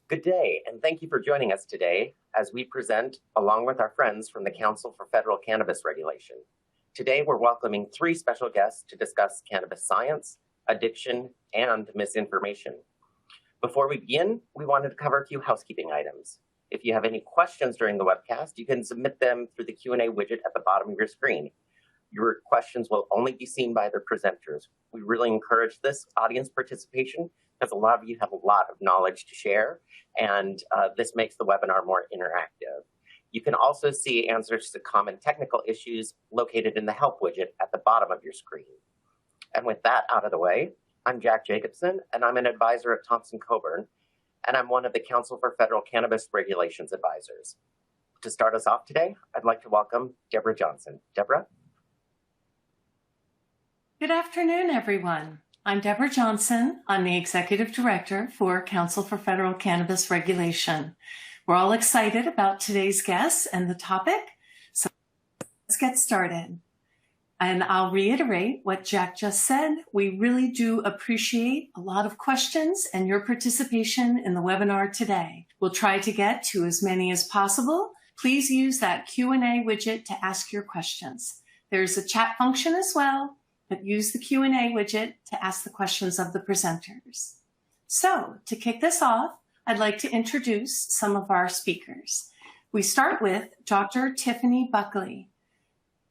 Good day, and thank you for joining us today as we present along with our friends from the Council for Federal Cannabis Regulation. Today, we're welcoming 3 special guests to discuss cannabis science, addiction, and misinformation. Before we begin, we wanted to cover a few housekeeping items. If you have any questions during the webcast, you can submit them through the Q&A widget at the bottom of your screen. Your questions will only be seen by the presenters. We really encourage this audience participation because a lot of you have a lot of knowledge to share, and this makes the webinar more interactive. You can also see answers to common technical issues located in the help widget at the bottom of your screen. And with that out of the way, I'm Jack Jacobson, and I'm an advisor at Thompson Coburn, and I'm one of the Council for Federal Cannabis Regulations advisors. To start us off today, I'd like to welcome Deborah Johnson. Deborah? Good afternoon, everyone. I'm Deborah Johnson. I'm the Executive Director for Council for Federal Cannabis Regulation. We're all excited about today's guests and the topic, so let's get started. And I'll reiterate what Jack just said. We really do appreciate a lot of questions and your participation in the webinar today. We'll try to get to as many as possible. Please use that Q&A widget to ask your questions. There's a chat function as well, but use the Q&A widget to ask the questions of the presenters. So to kick this off, I'd like to introduce some of our speakers. We start with Dr. Tiffany Buckley.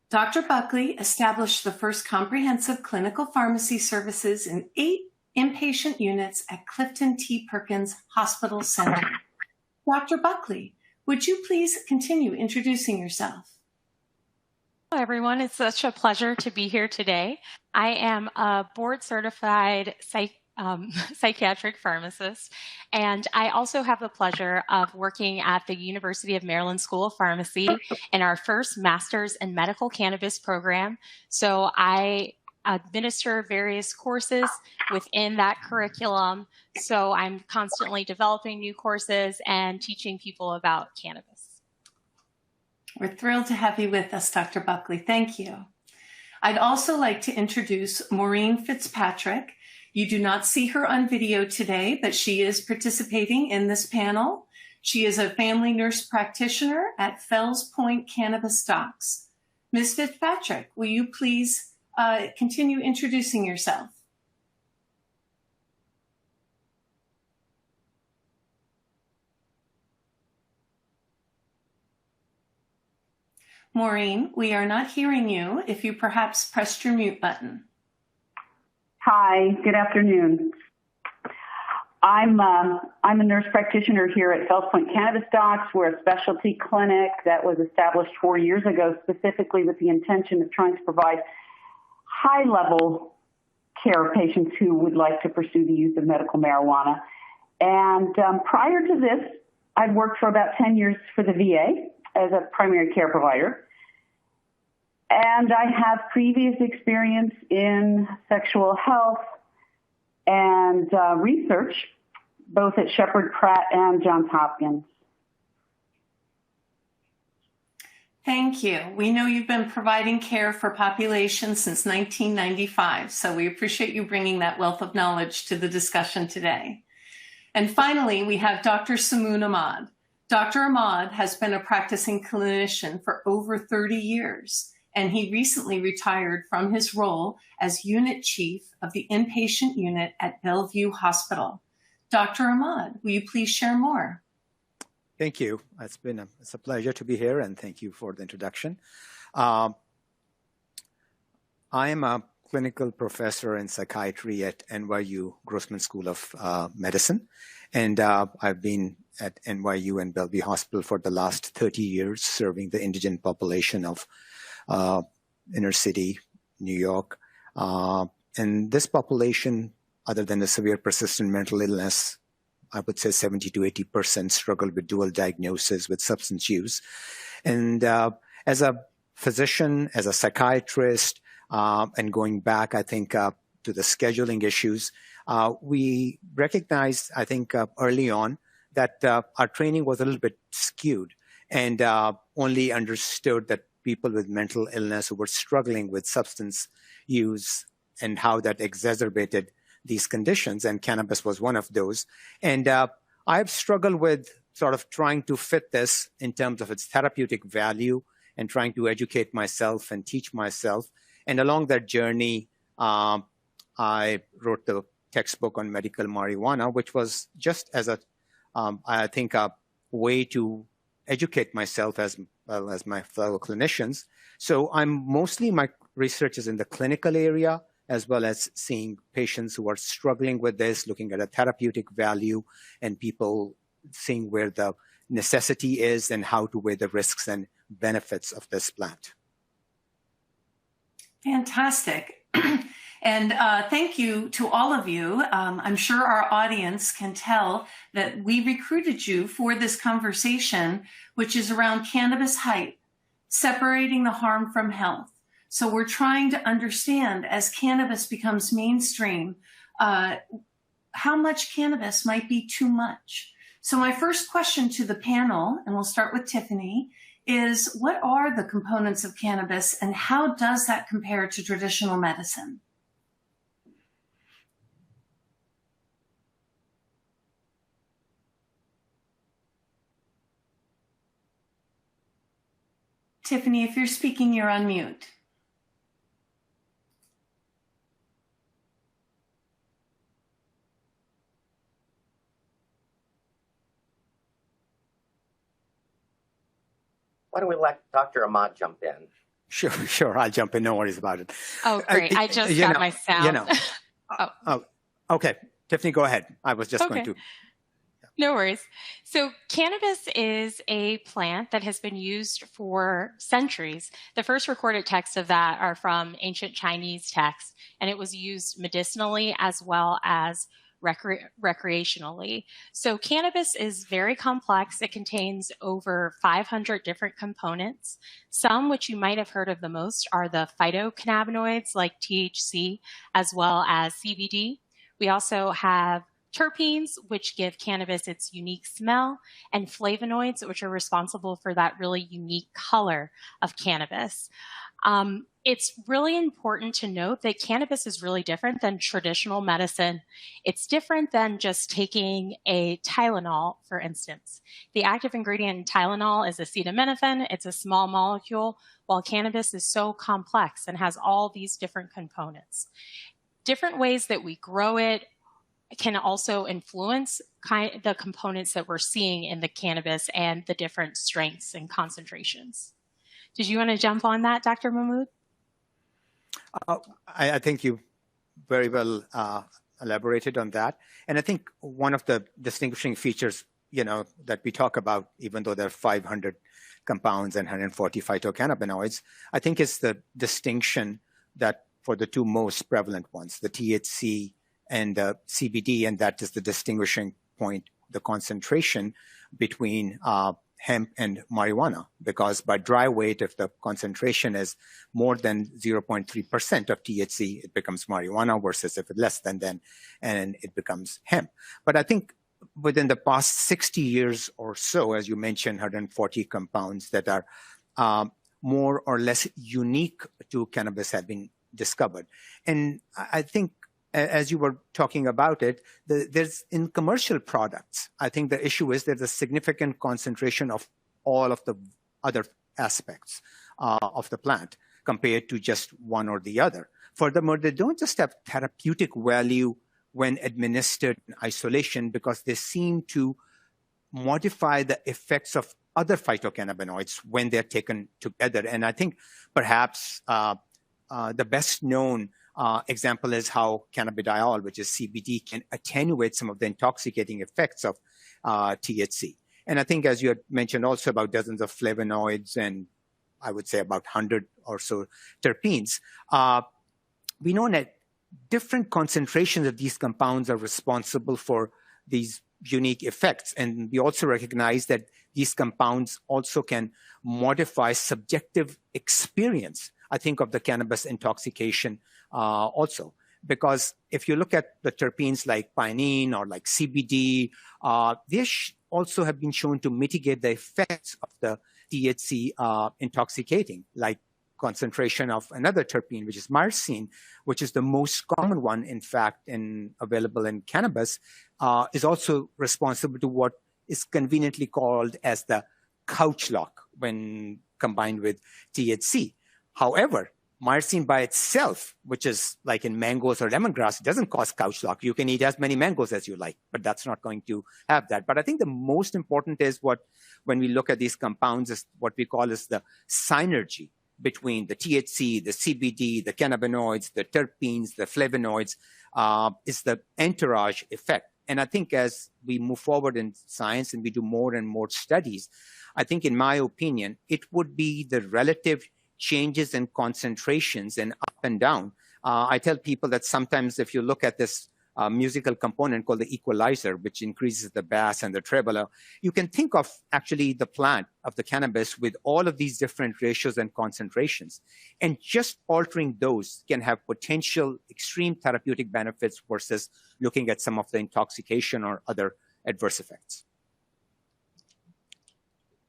Dr. Buckley established the first comprehensive clinical pharmacy services in 8 inpatient units at Clifton T. Perkins Hospital Center. Dr. Buckley, would you please continue introducing yourself? Hello, everyone. It's such a pleasure to be here today. I am a board-certified psychiatric pharmacist, and I also have the pleasure of working at the University of Maryland School of Pharmacy in our first Master's in Medical Cannabis program. So I administer various courses within that curriculum. So I'm constantly developing new courses and teaching people about cannabis. We're thrilled to have you with us, Dr. Buckley. Thank you. I'd also like to introduce Maureen Fitzpatrick. You do not see her on video today, but she is participating in this panel. She is a family nurse practitioner at Fells Point Cannabis Docs. Ms. Fitzpatrick, will you please continue introducing yourself? Maureen, we are not hearing you. If you perhaps pressed your mute button. Hi, good afternoon. I'm a nurse practitioner here at Fells Point Cannabis Docs. We're a specialty clinic that was established 4 years ago specifically with the intention of trying to provide high-level care of patients who would like to pursue the use of medical marijuana. And prior to this, I'd worked for about 10 years for the VA as a primary care provider. And I have previous experience in sexual health and research, both at Shepherd Pratt and Johns Hopkins. Thank you. We know you've been providing care for populations since 1995, so we appreciate you bringing that wealth of knowledge to the discussion today. And finally, we have Dr. Samoon Ahmad. Dr. Ahmad has been a practicing clinician for over 30 years, and he recently retired from his role as unit chief of the inpatient unit at Bellevue Hospital. Dr. Ahmad, will you please share more? Thank you. It's a pleasure to be here, and thank you for the introduction. I am a clinical professor in psychiatry at NYU Grossman School of Medicine, and I've been at NYU and Bellevue Hospital for the last 30 years, serving the indigent population of inner city New York. And this population, other than a severe persistent mental illness, I would say 70 to 80% struggle with dual diagnosis with substance use. And as a physician, as a psychiatrist, and going back, I think, to the scheduling issues, we recognized, I think, early on that our training was a little bit skewed and only understood that people with mental illness who were struggling with substance use and how that exacerbated these conditions, and cannabis was one of those. And a I've struggled with sort of trying to fit this in terms of its therapeutic value and trying to educate myself and teach myself. And along that journey, I wrote the textbook on medical marijuana, which was just as I think, a way to educate myself as well as my fellow clinicians. So my research is in the clinical area, as well as seeing patients who are struggling with this, looking at a therapeutic value, and people seeing where the necessity is and how to weigh the risks and benefits of this plant. Fantastic. And thank you to all of you. I'm sure our audience can tell that we recruited you for this conversation, which is around Cannabis Hype, separating the harm from health. So we're trying to understand, as cannabis becomes mainstream, how much cannabis might be too much. So my first question to the panel, and we'll start with Tiffany, is what are the components of cannabis and how does that compare to traditional medicine? Tiffany, if you're speaking, you're on mute. Why don't we let Dr. Ahmad jump in? Sure, I'll jump in. No worries about it. Oh, great. I just got my sound. Okay. Tiffany, go ahead. I was just going to. No worries. So cannabis is a plant that has been used for centuries. The first recorded texts of that are from ancient Chinese texts, and it was used medicinally as well as recreationally. So cannabis is very complex. It contains over 500 different components. Some, which you might have heard of the most, are the phytocannabinoids like THC, as well as CBD. We also have terpenes, which give cannabis its unique smell, and flavonoids, which are responsible for that really unique color of cannabis. It's really important to note that cannabis is really different than traditional medicine. It's different than just taking a Tylenol, for instance. The active ingredient in Tylenol is acetaminophen. It's a small molecule, while cannabis is so complex and has all these different components. Different ways that we grow it can also influence the components that we're seeing in the cannabis and the different strengths and concentrations. Did you want to jump on that, Dr. Mahmood? I think you very well elaborated on that. And I think one of the distinguishing features, that we talk about, even though there are 500 compounds and 140 phytocannabinoids, I think is the distinction that for the two most prevalent ones, the THC and CBD, and that is the distinguishing point, the concentration between hemp and marijuana, because by dry weight, if the concentration is more than 0.3% of THC, it becomes marijuana, versus if it's less than then, and it becomes hemp. But I think within the past 60 years or so, as you mentioned, 140 compounds that are more or less unique to cannabis have been discovered. And I think, as you were talking about it, there's in commercial products, I think the issue is there's a significant concentration of all of the other aspects of the plant compared to just one or the other. Furthermore, they don't just have therapeutic value when administered in isolation, because they seem to modify the effects of other phytocannabinoids when they're taken together. And I think perhaps the best known example is how cannabidiol, which is CBD, can attenuate some of the intoxicating effects of THC. And I think, as you had mentioned also, about dozens of flavonoids and I would say about 100 or so terpenes, we know that different concentrations of these compounds are responsible for these unique effects. And we also recognize that these compounds also can modify subjective experience, I think, of the cannabis intoxication also. Because if you look at the terpenes like pinene or like CBD, they also have been shown to mitigate the effects of the THC intoxicating, like concentration of another terpene, which is myrcene, which is the most common one, in fact, available in cannabis, is also responsible to what is conveniently called as the couch lock when combined with THC. However, myrcene by itself, which is like in mangoes or lemongrass, doesn't cause couch lock. You can eat as many mangoes as you like, but that's not going to have that. But I think the most important is when we look at these compounds, is what we call is the synergy between the THC, the CBD, the cannabinoids, the terpenes, the flavonoids, is the entourage effect. And I think as we move forward in science and we do more and more studies, I think, in my opinion, it would be the relative changes in concentrations and up and down. I tell people that sometimes if you look at this musical component called the equalizer, which increases the bass and the treble, you can think of actually the plant of the cannabis with all of these different ratios and concentrations. And just altering those can have potential extreme therapeutic benefits versus looking at some of the intoxication or other adverse effects.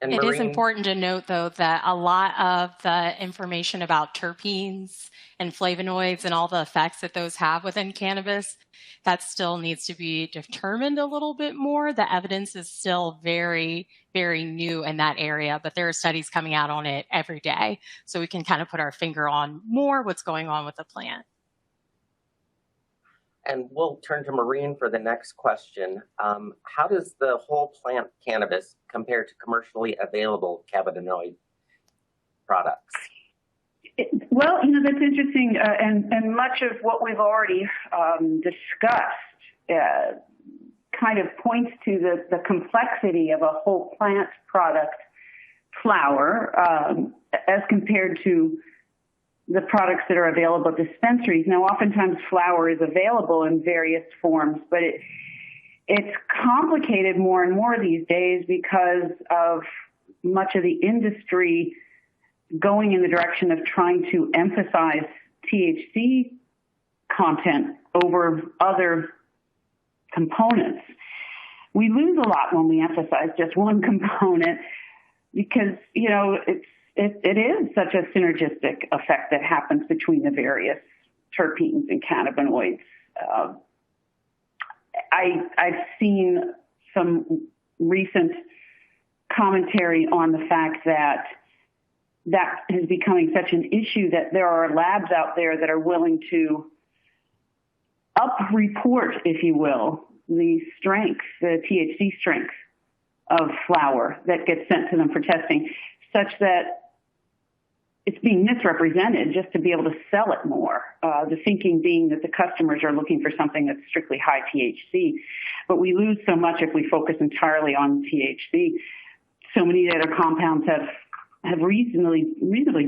And It is Maureen, important to note, though, that a lot of the information about terpenes and flavonoids and all the effects that those have within cannabis, that still needs to be determined a little bit more. The evidence is still very, very new in that area, but there are studies coming out on it every day. So we can kind of put our finger on more what's going on with the plant. and we'll turn to Maureen for the next question. How does the whole plant cannabis compare to commercially available cannabinoid products? Well, that's interesting, and much of what we've already discussed kind of points to the complexity of a whole plant product flower as compared to the products that are available at dispensaries. Now, oftentimes flower is available in various forms, but it's complicated more and more these days because of much of the industry going in the direction of trying to emphasize THC content over other components. We lose a lot when we emphasize just one component because, it is such a synergistic effect that happens between the various terpenes and cannabinoids. I've seen some recent commentary on the fact that is becoming such an issue that there are labs out there that are willing to up-report, if you will, the strength, the THC strength of flower that gets sent to them for testing, such that it's being misrepresented just to be able to sell it more. The thinking being that the customers are looking for something that's strictly high THC, but we lose so much if we focus entirely on THC. So many other compounds have reasonably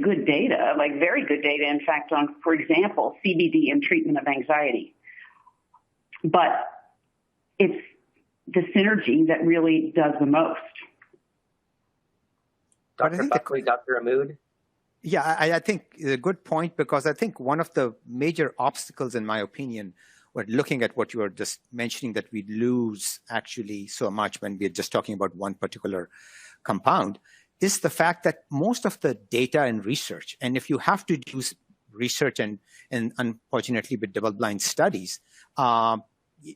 good data, like very good data, in fact, on, for example, CBD and treatment of anxiety. But it's the synergy that really does the most. Dr. Buckley, Dr. Ahmood? Yeah, I think a good point, because I think one of the major obstacles, in my opinion, when looking at what you were just mentioning, that we lose actually so much when we're just talking about one particular compound, is the fact that most of the data and research, and if you have to do research and unfortunately with double-blind studies,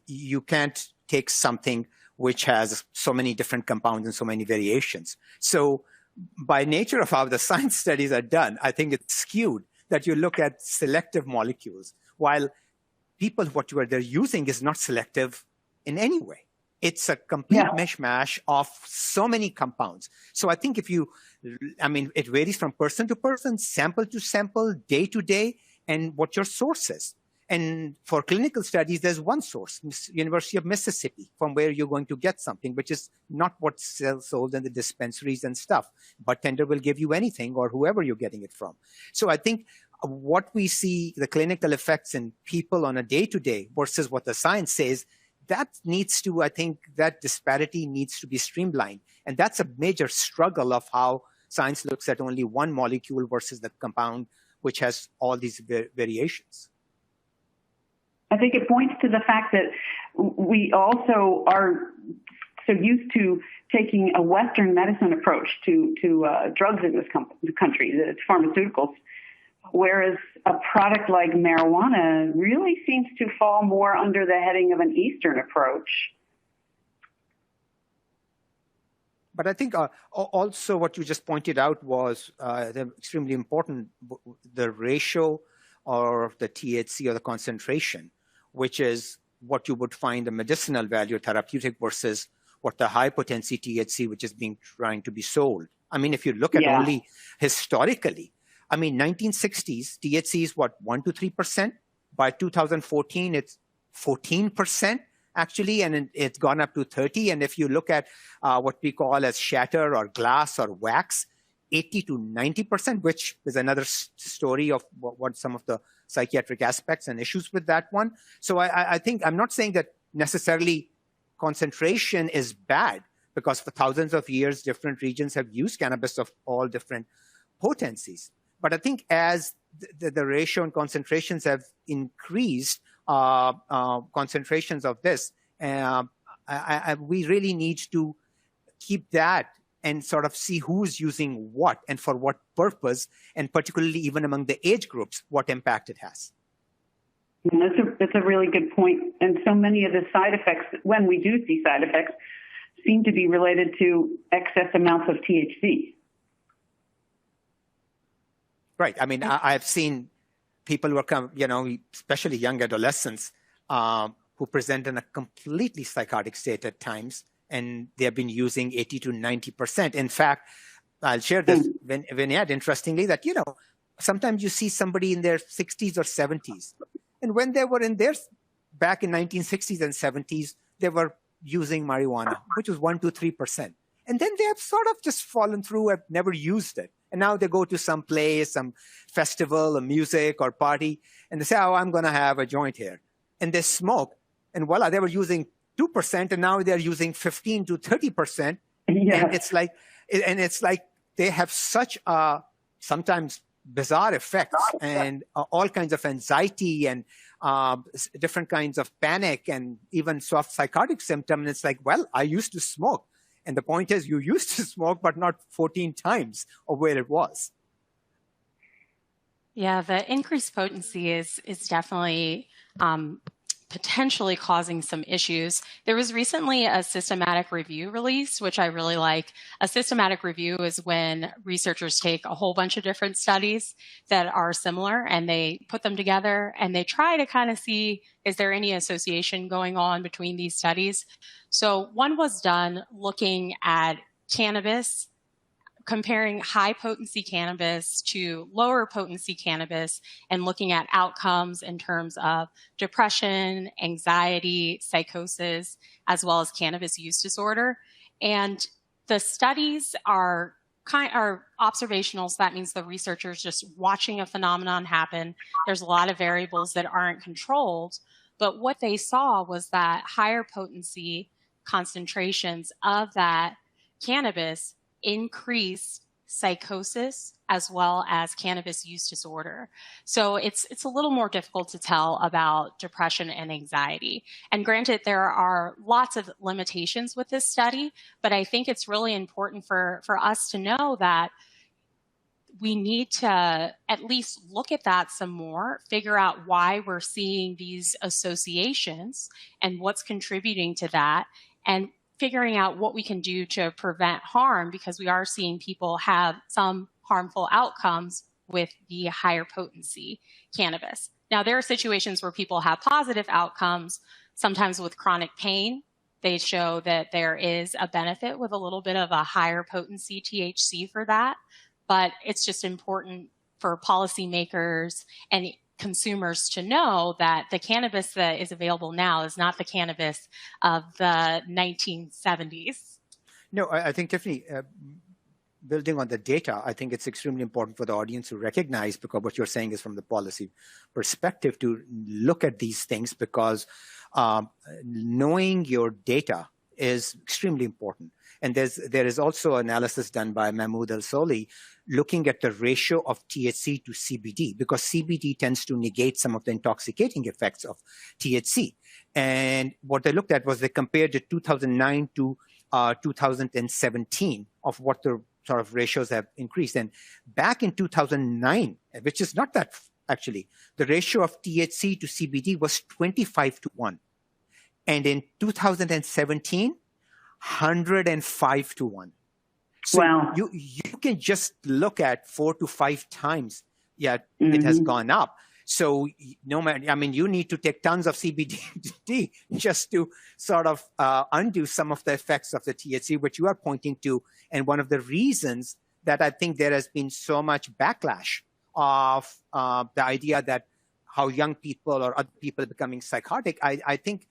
you can't take something which has so many different compounds and so many variations. So by nature of how the science studies are done, I think it's skewed that you look at selective molecules, while what they're using is not selective in any way. It's a complete mishmash of so many compounds. So I think it varies from person to person, sample to sample, day to day, and what your source is. And for clinical studies, there's one source, University of Mississippi, from where you're going to get something, which is not what's sold in the dispensaries and stuff. Bartender will give you anything, or whoever you're getting it from. So I think what we see, the clinical effects in people on a day-to-day versus what the science says, that disparity needs to be streamlined. And that's a major struggle of how science looks at only one molecule versus the compound, which has all these variations. I think it points to the fact that we also are so used to taking a Western medicine approach to drugs in this country, the pharmaceuticals, whereas a product like marijuana really seems to fall more under the heading of an Eastern approach. But I think also what you just pointed out was extremely important, the ratio or the THC or the concentration, which is what you would find the medicinal value therapeutic versus what the high potency THC, which is being trying to be sold. I mean, if you look at only historically, I mean, 1960s, THC is what, 1 to 3%? By 2014, it's 14%. Actually, and it's gone up to 30. And if you look at what we call as shatter or glass or wax, 80 to 90%, which is another story of what some of the psychiatric aspects and issues with that one. So I think I'm not saying that necessarily concentration is bad, because for thousands of years, different regions have used cannabis of all different potencies. But I think as the ratio and concentrations have increased, concentrations of this, we really need to keep that and sort of see who's using what and for what purpose, and particularly even among the age groups, what impact it has. That's a really good point. And so many of the side effects, when we do see side effects, seem to be related to excess amounts of THC. Right. I mean, I've seen people who are, especially young adolescents, who present in a completely psychotic state at times, and they have been using 80 to 90%. In fact, I'll share this vignette, interestingly, that, sometimes you see somebody in their 60s or 70s. And when they were back in 1960s and 70s, they were using marijuana, which was 1 to 3%. And then they have sort of just fallen through, have never used it. And now they go to some place, some festival or music or party, and they say, oh, I'm going to have a joint here. And they smoke. And voila, they were using 2%, and now they're using 15 to 30%. Yeah. And it's like they have such sometimes bizarre effects and all kinds of anxiety and different kinds of panic and even soft psychotic symptoms. And it's like, well, I used to smoke. And the point is, you used to smoke, but not 14 times of where it was. Yeah, the increased potency is definitely potentially causing some issues. There was recently a systematic review released, which I really like. A systematic review is when researchers take a whole bunch of different studies that are similar and they put them together and they try to kind of see, is there any association going on between these studies? So one was done looking at cannabis, comparing high potency cannabis to lower potency cannabis and looking at outcomes in terms of depression, anxiety, psychosis, as well as cannabis use disorder. And the studies are observational. So that means the researchers just watching a phenomenon happen. There's a lot of variables that aren't controlled, but what they saw was that higher potency concentrations of that cannabis increased psychosis as well as cannabis use disorder. So it's a little more difficult to tell about depression and anxiety. And granted, there are lots of limitations with this study, but I think it's really important for us to know that we need to at least look at that some more, figure out why we're seeing these associations and what's contributing to that, and figuring out what we can do to prevent harm, because we are seeing people have some harmful outcomes with the higher potency cannabis. Now, there are situations where people have positive outcomes, sometimes with chronic pain. They show that there is a benefit with a little bit of a higher potency THC for that, but it's just important for policymakers and consumers to know that the cannabis that is available now is not the cannabis of the 1970s. No, I think definitely building on the data, I think it's extremely important for the audience to recognize, because what you're saying is from the policy perspective, to look at these things, because knowing your data is extremely important. And there is also analysis done by Mahmoud Al-Soli looking at the ratio of THC to CBD, because CBD tends to negate some of the intoxicating effects of THC. And what they looked at was they compared the 2009 to 2017 of what the sort of ratios have increased. And back in 2009, which is not that actually, the ratio of THC to CBD was 25-1. And in 2017, 105-1. So Wow. you can just look at 4 to 5 times. Yeah, it has gone up. So no matter, I mean, you need to take tons of CBD just to sort of undo some of the effects of the THC, which you are pointing to. And one of the reasons that I think there has been so much backlash of the idea that how young people or other people becoming psychotic, I think,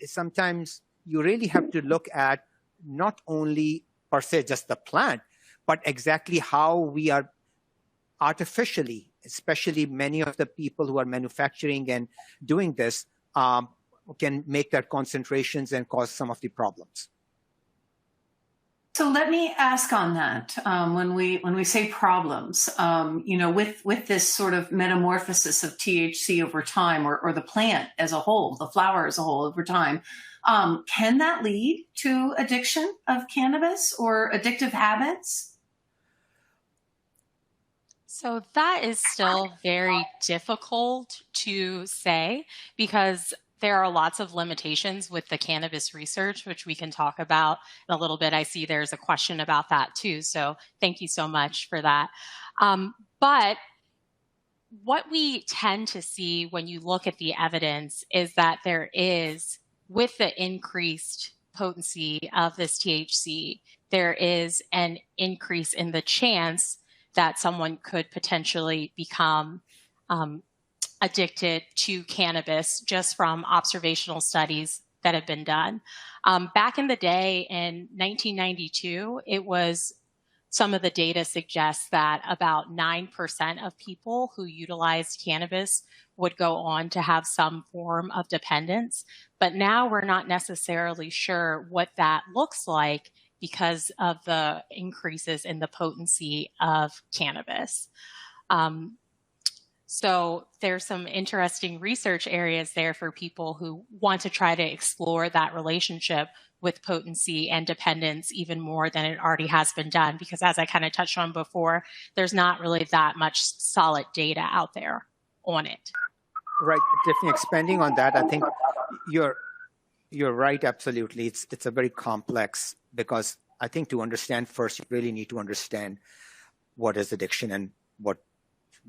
sometimes you really have to look at not only per se just the plant, but exactly how we are artificially, especially many of the people who are manufacturing and doing this, can make that concentrations and cause some of the problems. So let me ask on that. When we say problems, with this sort of metamorphosis of THC over time, or the plant as a whole, the flower as a whole over time, can that lead to addiction of cannabis or addictive habits? So that is still very difficult to say because there are lots of limitations with the cannabis research, which we can talk about in a little bit. I see there's a question about that too. So thank you so much for that. But what we tend to see when you look at the evidence is that there is, with the increased potency of this THC, there is an increase in the chance that someone could potentially become addicted to cannabis just from observational studies that have been done. Back in the day in 1992, some of the data suggests that about 9% of people who utilized cannabis would go on to have some form of dependence. But now we're not necessarily sure what that looks like because of the increases in the potency of cannabis. So there's some interesting research areas there for people who want to try to explore that relationship with potency and dependence even more than it already has been done. Because as I kind of touched on before, there's not really that much solid data out there on it. Right. Definitely expanding on that, I think you're right. Absolutely. It's a very complex, because I think to understand first, you really need to understand what is addiction and what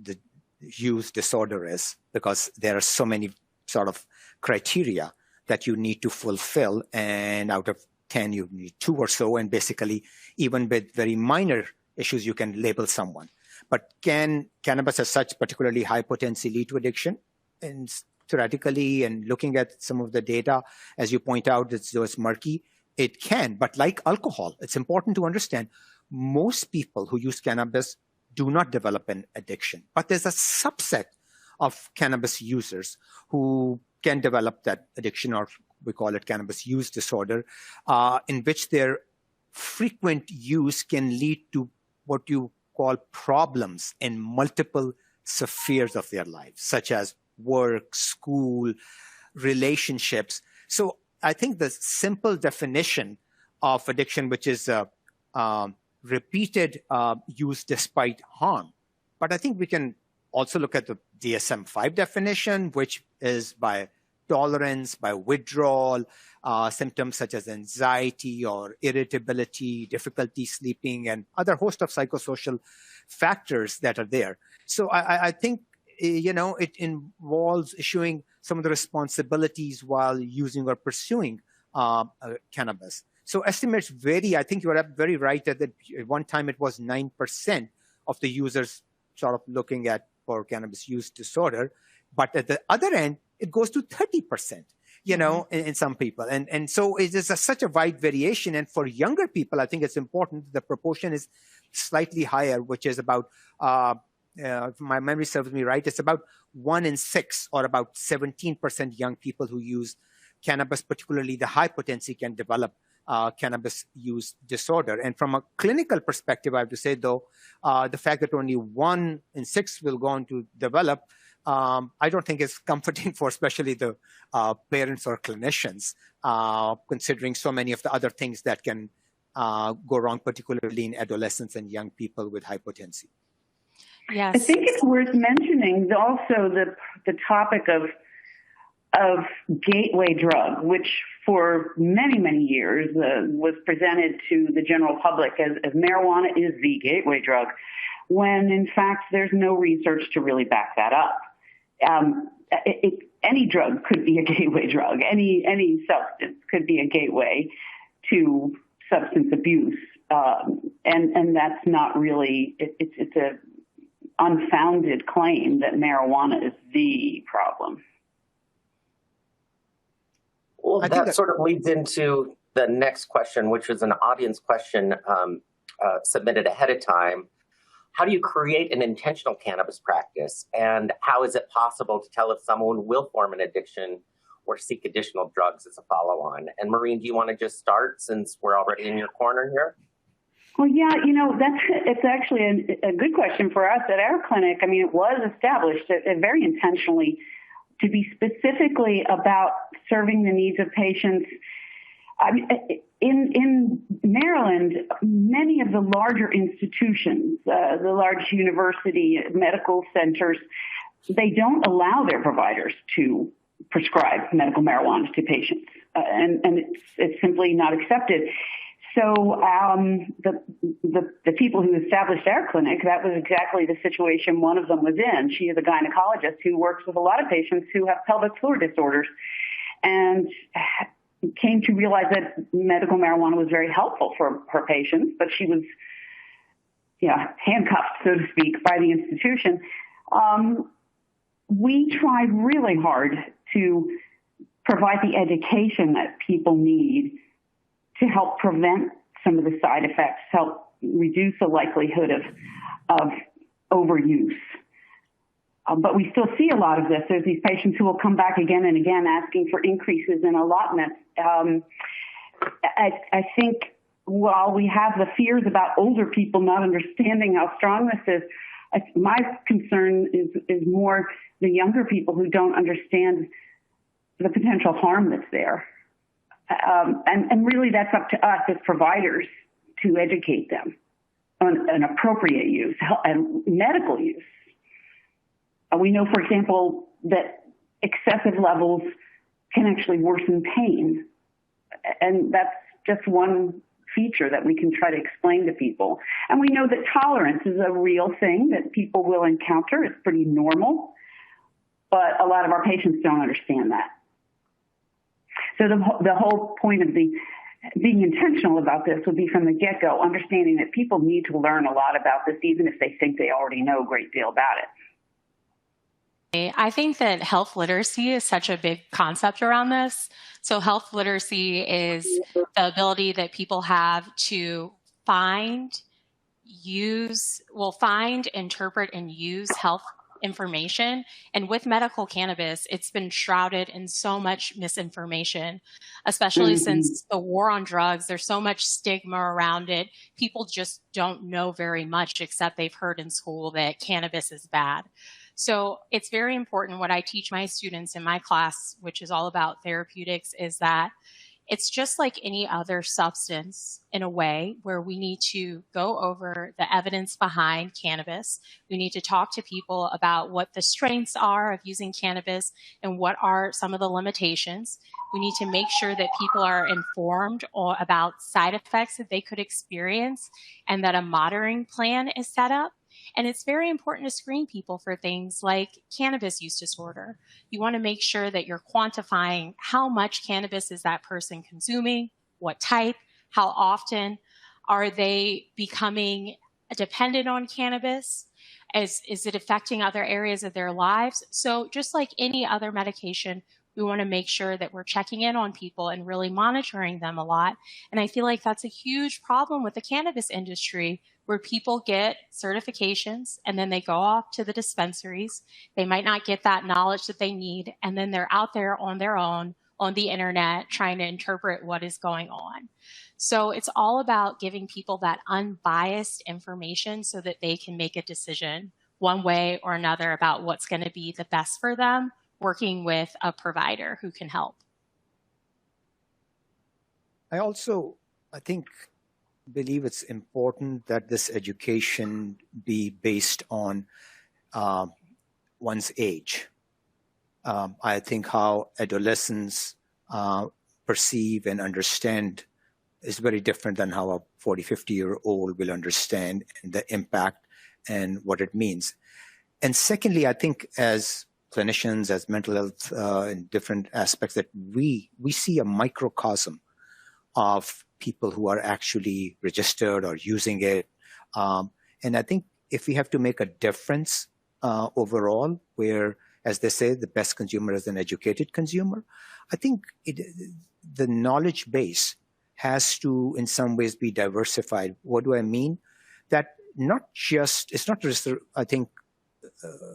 the use disorder is, because there are so many sort of criteria that you need to fulfill, and out of 10 you need 2 or so, and basically even with very minor issues you can label someone. But can cannabis as such, particularly high potency, lead to addiction? And theoretically, and looking at some of the data, as you point out, it's murky. It can, but like alcohol, it's important to understand most people who use cannabis do not develop an addiction. But there's a subset of cannabis users who can develop that addiction, or we call it cannabis use disorder, in which their frequent use can lead to what you call problems in multiple spheres of their lives, such as work, school, relationships. So I think the simple definition of addiction, which is repeated use despite harm. But I think we can also look at the DSM-5 definition, which is by tolerance, by withdrawal, symptoms such as anxiety or irritability, difficulty sleeping, and other host of psychosocial factors that are there. So I think, it involves issuing some of the responsibilities while using or pursuing cannabis. So estimates vary. I think you are very right that at one time it was 9% of the users sort of looking at for cannabis use disorder. But at the other end, it goes to 30%, in some people. And so it is such a wide variation. And for younger people, I think it's important. The proportion is slightly higher, which is about, if my memory serves me right, it's about 1 in 6, or about 17% young people who use cannabis, particularly the high potency, can develop cannabis use disorder. And from a clinical perspective, I have to say, though, the fact that only 1 in 6 will go on to develop, I don't think is comforting for especially the parents or clinicians, considering so many of the other things that can go wrong, particularly in adolescents and young people with hypotension? Yes. I think it's worth mentioning also the topic of gateway drug, which for many, many years was presented to the general public as marijuana is the gateway drug, when in fact there's no research to really back that up. Any drug could be a gateway drug. Any substance could be a gateway to substance abuse, and that's not really. It's a unfounded claim that marijuana is the problem. Well, that sort of leads into the next question, which was an audience question submitted ahead of time. How do you create an intentional cannabis practice, and how is it possible to tell if someone will form an addiction or seek additional drugs as a follow-on? And Maureen, do you want to just start since we're already in your corner here? Well, yeah, it's actually a good question for us at our clinic. I mean, it was established very intentionally to be specifically about serving the needs of patients. I mean, in Maryland, many of the larger institutions, the large university medical centers, they don't allow their providers to prescribe medical marijuana to patients, and it's simply not accepted. So the people who established our clinic, that was exactly the situation one of them was in. She is a gynecologist who works with a lot of patients who have pelvic floor disorders, and came to realize that medical marijuana was very helpful for her patients, but she was, handcuffed, so to speak, by the institution. We tried really hard to provide the education that people need to help prevent some of the side effects, help reduce the likelihood of overuse. But we still see a lot of this. There's these patients who will come back again and again asking for increases in allotments. I think while we have the fears about older people not understanding how strong this is, my concern is more the younger people who don't understand the potential harm that's there. And really that's up to us as providers to educate them on an appropriate use and medical use. We know, for example, that excessive levels can actually worsen pain. And that's just one feature that we can try to explain to people. And we know that tolerance is a real thing that people will encounter. It's pretty normal. But a lot of our patients don't understand that. So the whole point of being intentional about this would be from the get-go, understanding that people need to learn a lot about this, even if they think they already know a great deal about it. I think that health literacy is such a big concept around this. So health literacy is the ability that people have to find, interpret, and use health information. And with medical cannabis, it's been shrouded in so much misinformation, especially since the war on drugs. There's so much stigma around it. People just don't know very much, except they've heard in school that cannabis is bad. So it's very important. What I teach my students in my class, which is all about therapeutics, is that it's just like any other substance in a way where we need to go over the evidence behind cannabis. We need to talk to people about what the strengths are of using cannabis and what are some of the limitations. We need to make sure that people are informed about side effects that they could experience and that a monitoring plan is set up. And it's very important to screen people for things like cannabis use disorder. You want to make sure that you're quantifying how much cannabis is that person consuming, what type, how often are they becoming dependent on cannabis? Is it affecting other areas of their lives? So just like any other medication, we want to make sure that we're checking in on people and really monitoring them a lot. And I feel like that's a huge problem with the cannabis industry, where people get certifications and then they go off to the dispensaries. They might not get that knowledge that they need, and then they're out there on their own on the internet trying to interpret what is going on. So it's all about giving people that unbiased information so that they can make a decision one way or another about what's going to be the best for them, working with a provider who can help. I think believe it's important that this education be based on one's age. I think how adolescents perceive and understand is very different than how a 40, 50-year-old will understand the impact and what it means. And secondly, I think as clinicians, as mental health in different aspects, that we see a microcosm of people who are actually registered or using it. And I think if we have to make a difference overall, where, as they say, the best consumer is an educated consumer, I think the knowledge base has to, in some ways, be diversified. What do I mean? That it's not just, I think,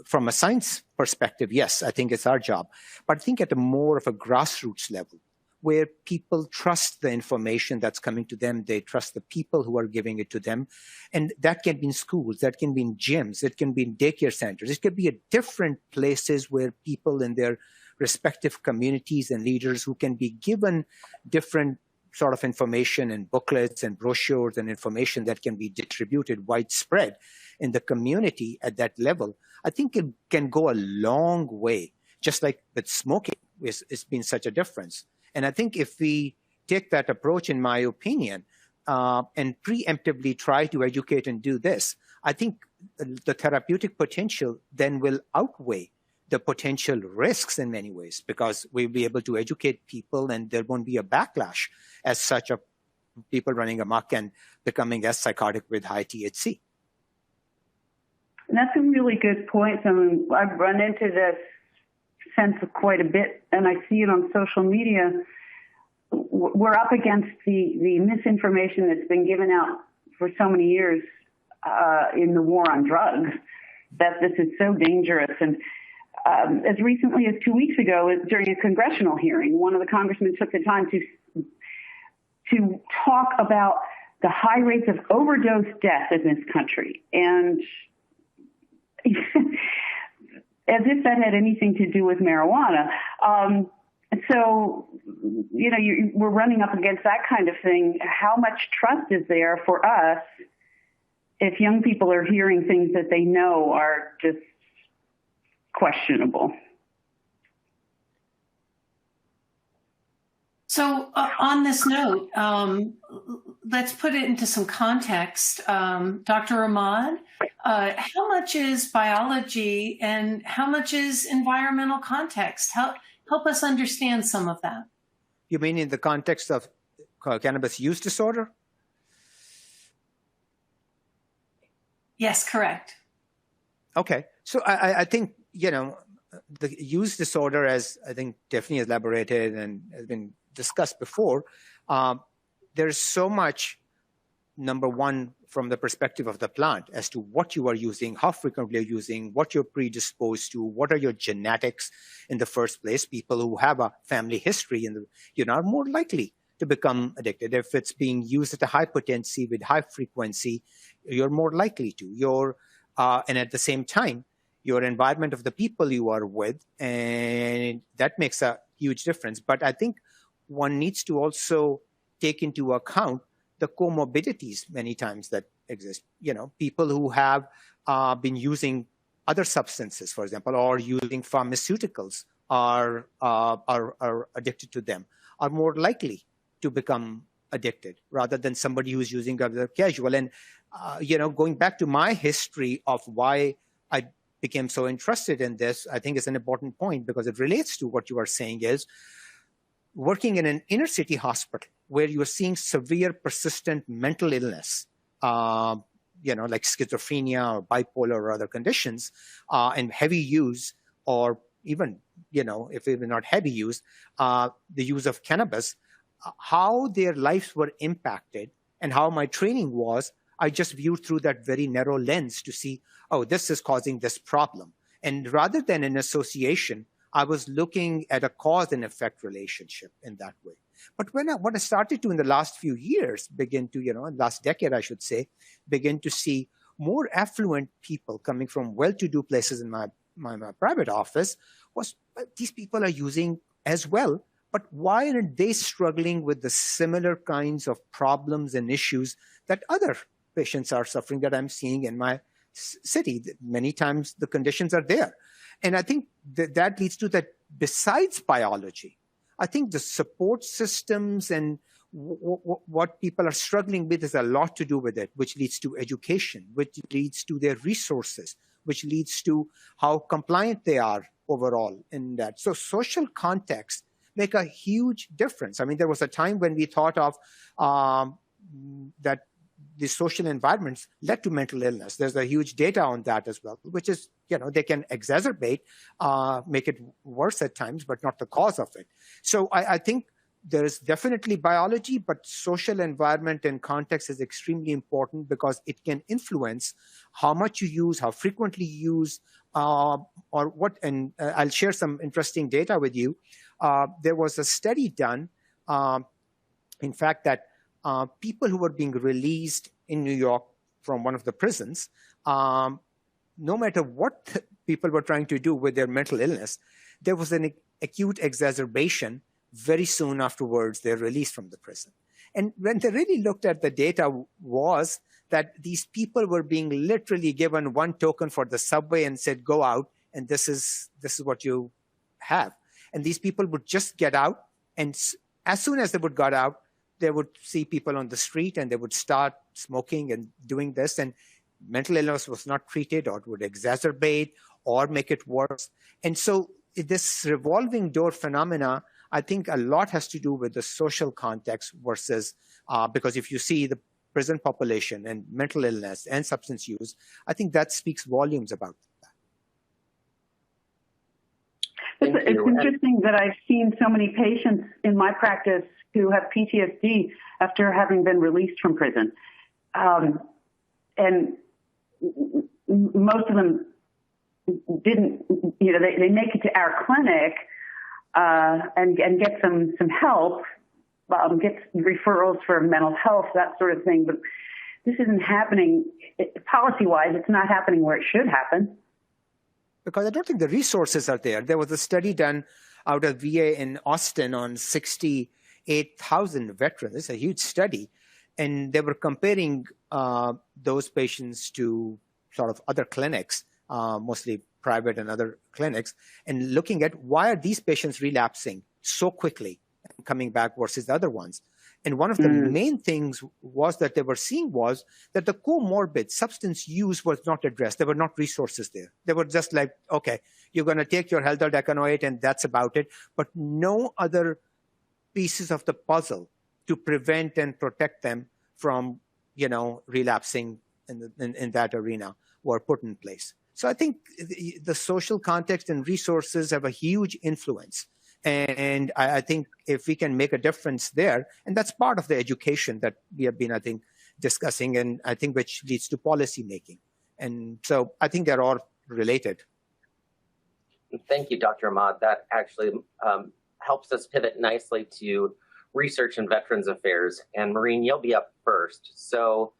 from a science perspective, yes, I think it's our job. But I think at a more of a grassroots level, where people trust the information that's coming to them, they trust the people who are giving it to them. And that can be in schools, that can be in gyms, it can be in daycare centers, it could be at different places where people in their respective communities and leaders who can be given different sort of information and booklets and brochures and information that can be distributed widespread in the community at that level. I think it can go a long way, just like with smoking, it's been such a difference. And I think if we take that approach, in my opinion, and preemptively try to educate and do this, I think the therapeutic potential then will outweigh the potential risks in many ways, because we'll be able to educate people and there won't be a backlash as such of people running amok and becoming as psychotic with high THC. And that's a really good point. I mean, I've run into this sense of quite a bit, and I see it on social media. We're up against the misinformation that's been given out for so many years in the war on drugs, that this is so dangerous. And as recently as 2 weeks ago, during a congressional hearing, one of the congressmen took the time to talk about the high rates of overdose death in this country. And as if that had anything to do with marijuana. So, we're running up against that kind of thing. How much trust is there for us if young people are hearing things that they know are just questionable? So on this note, let's put it into some context. Dr. Ahmad, how much is biology and how much is environmental context? Help us understand some of that. You mean in the context of cannabis use disorder? Yes, correct. Okay. So I think, the use disorder, as I think Tiffany has elaborated and has been discussed before, there's so much, number one, from the perspective of the plant as to what you are using, how frequently you're using, what you're predisposed to, what are your genetics in the first place. People who have a family history are more likely to become addicted. If it's being used at a high potency with high frequency, you're more likely to. And at the same time, your environment of the people you are with, and that makes a huge difference. But I think one needs to also take into account the comorbidities many times that exist. People who have been using other substances, for example, or using pharmaceuticals are addicted to them, are more likely to become addicted rather than somebody who's using other casual. And, going back to my history of why I became so interested in this, I think is an important point because it relates to what you are saying is working in an inner city hospital where you're seeing severe persistent mental illness, like schizophrenia or bipolar or other conditions, and heavy use, or even, if even not heavy use, the use of cannabis, how their lives were impacted and how my training was, I just viewed through that very narrow lens to see, oh, this is causing this problem. And rather than an association, I was looking at a cause and effect relationship in that way. But what I started to in the last few years last decade, I should say, begin to see more affluent people coming from well-to-do places in my private office was these people are using as well, but why aren't they struggling with the similar kinds of problems and issues that other patients are suffering that I'm seeing in my city? Many times the conditions are there. And I think that leads to that besides biology, I think the support systems and what people are struggling with is a lot to do with it, which leads to education, which leads to their resources, which leads to how compliant they are overall in that. So social context make a huge difference. I mean, there was a time when we thought of that the social environments led to mental illness. There's a huge data on that as well, which is, they can exacerbate, make it worse at times, but not the cause of it. So I think there is definitely biology, but social environment and context is extremely important because it can influence how much you use, how frequently you use, or what. And I'll share some interesting data with you. There was a study done, in fact, that people who were being released in New York from one of the prisons, no matter what people were trying to do with their mental illness, there was an acute exacerbation very soon afterwards they're released from the prison. And when they really looked at the data was that these people were being literally given one token for the subway and said, go out, and this is what you have. And these people would just get out, and as soon as they would get out, they would see people on the street and they would start smoking and doing this, and mental illness was not treated or it would exacerbate or make it worse. And so this revolving door phenomena, I think a lot has to do with the social context versus, because if you see the prison population and mental illness and substance use, I think that speaks volumes about that. It's interesting that I've seen so many patients in my practice who have PTSD after having been released from prison. And most of them didn't, they make it to our clinic and get some help, get referrals for mental health, that sort of thing. But this isn't happening policy-wise. It's not happening where it should happen. Because I don't think the resources are there. There was a study done out of VA in Austin on 68,000 veterans. It's a huge study. And they were comparing those patients to sort of other clinics, mostly private and other clinics, and looking at why are these patients relapsing so quickly and coming back versus the other ones. And one of the main things was that they were seeing was that the comorbid substance use was not addressed. There were not resources there. They were just like, okay, you're going to take your haldol-decanoate and that's about it, but no other pieces of the puzzle to prevent and protect them from, relapsing in that arena were put in place. So I think the social context and resources have a huge influence. And I think if we can make a difference there, and that's part of the education that we have been, I think, discussing, and I think which leads to policy making. And so I think they're all related. Thank you, Dr. Ahmad. That actually helps us pivot nicely to research and Veterans Affairs. And Maureen, you'll be up first. So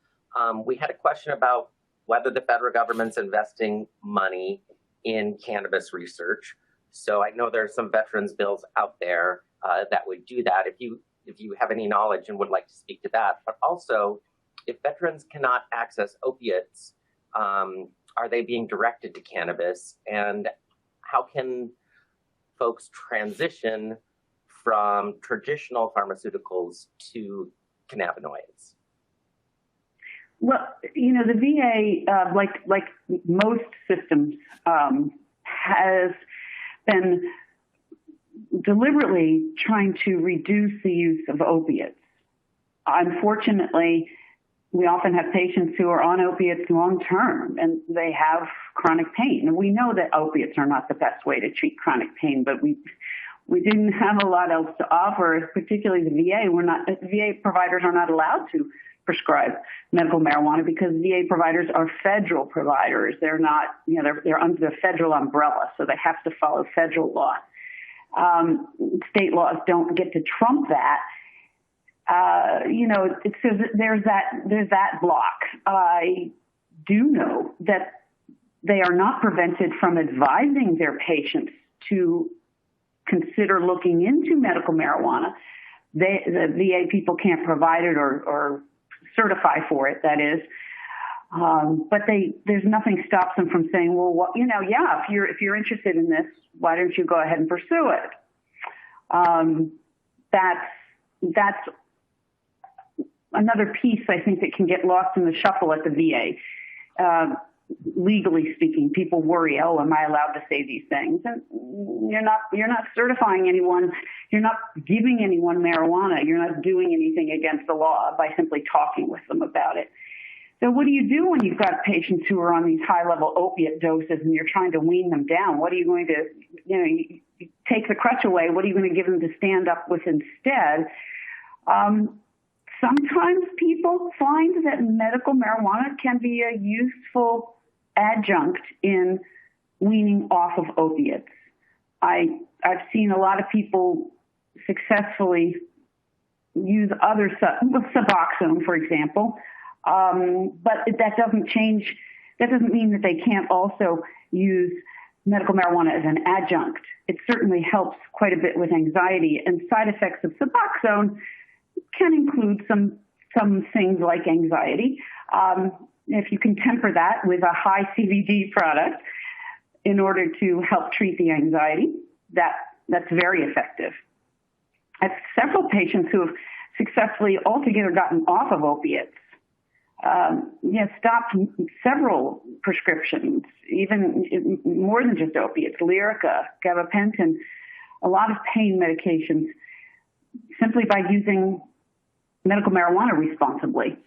we had a question about whether the federal government's investing money in cannabis research. So I know there's some veterans bills out there that would do that. If you have any knowledge and would like to speak to that, but also if veterans cannot access opiates, are they being directed to cannabis? And how can folks transition from traditional pharmaceuticals to cannabinoids? Well, the VA, like most systems, has been deliberately trying to reduce the use of opiates. Unfortunately, we often have patients who are on opiates long term and they have chronic pain. And we know that opiates are not the best way to treat chronic pain, but we didn't have a lot else to offer, particularly the VA. VA providers are not allowed to prescribe medical marijuana because VA providers are federal providers. They're not, they're under the federal umbrella, so they have to follow federal law. State laws don't get to trump that. So there's that block. I do know that they are not prevented from advising their patients to consider looking into medical marijuana. The VA people can't provide it or certify for it, that is. But there's nothing stops them from saying, well, yeah, if you're interested in this, why don't you go ahead and pursue it? That's another piece I think that can get lost in the shuffle at the VA. Legally speaking, people worry, oh, am I allowed to say these things? And you're not certifying anyone. You're not giving anyone marijuana. You're not doing anything against the law by simply talking with them about it. So what do you do when you've got patients who are on these high-level opiate doses and you're trying to wean them down? What are you going to, you take the crutch away. What are you going to give them to stand up with instead? Sometimes people find that medical marijuana can be a useful adjunct in weaning off of opiates. I've seen a lot of people successfully use other Suboxone, for example, but that doesn't mean that they can't also use medical marijuana as an adjunct. It certainly helps quite a bit with anxiety, and side effects of Suboxone can include some things like anxiety. If you can temper that with a high CBD product in order to help treat the anxiety, that's very effective. I have several patients who have successfully altogether gotten off of opiates, stopped several prescriptions, even more than just opiates, Lyrica, gabapentin, a lot of pain medications, simply by using medical marijuana responsibly.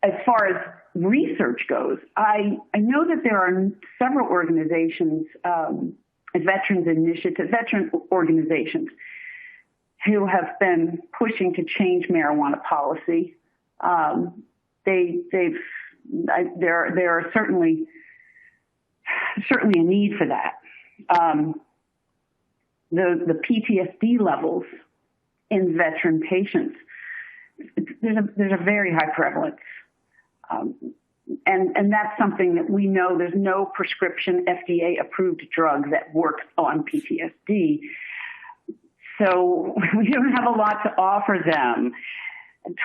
As far as research goes, I know that there are several organizations, veteran organizations, who have been pushing to change marijuana policy. There are certainly a need for that. The PTSD levels in veteran patients, there's a very high prevalence. And that's something that we know there's no prescription FDA-approved drug that works on PTSD. So we don't have a lot to offer them.